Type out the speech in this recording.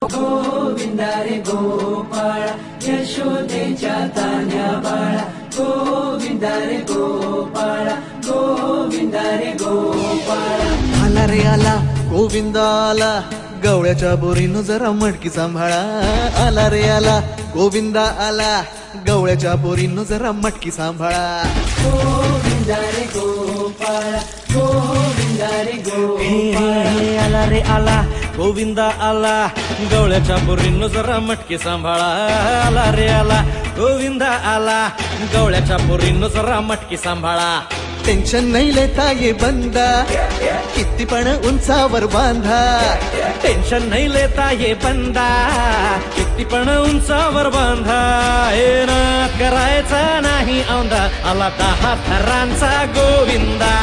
गोविंदा रे गोपाळा यशोदेच्या तान्या बाळा गोविंदा रे गोपाळा गोविंदा रे गोपाळा आला रे आला गोविंदा आला गवळ्याच्या बोरीनं जरा मटकी सांभाळा आला रे आला गोविंदा आला गवळ्याच्या बोरीनं जरा मटकी सांभाळा गोविंदा रे गोपाळा गोविंदा रे गोपाळा आला रे आला गोविंदा आला गवळ्याच्या बोरीनं जरा मटकी सांभाळा आला रे आला गोविंदा आला गवळ्याच्या बोरीनं जरा मटकी सांभाळा टेन्शन नाही लेता ये बंदा किती पण उंचावर बांधा टेन्शन नाही लेता ये बंदा किती पण उंचावर बांधा हे ना करायचा नाही औंधा आला 10 थरांचा गोविंदा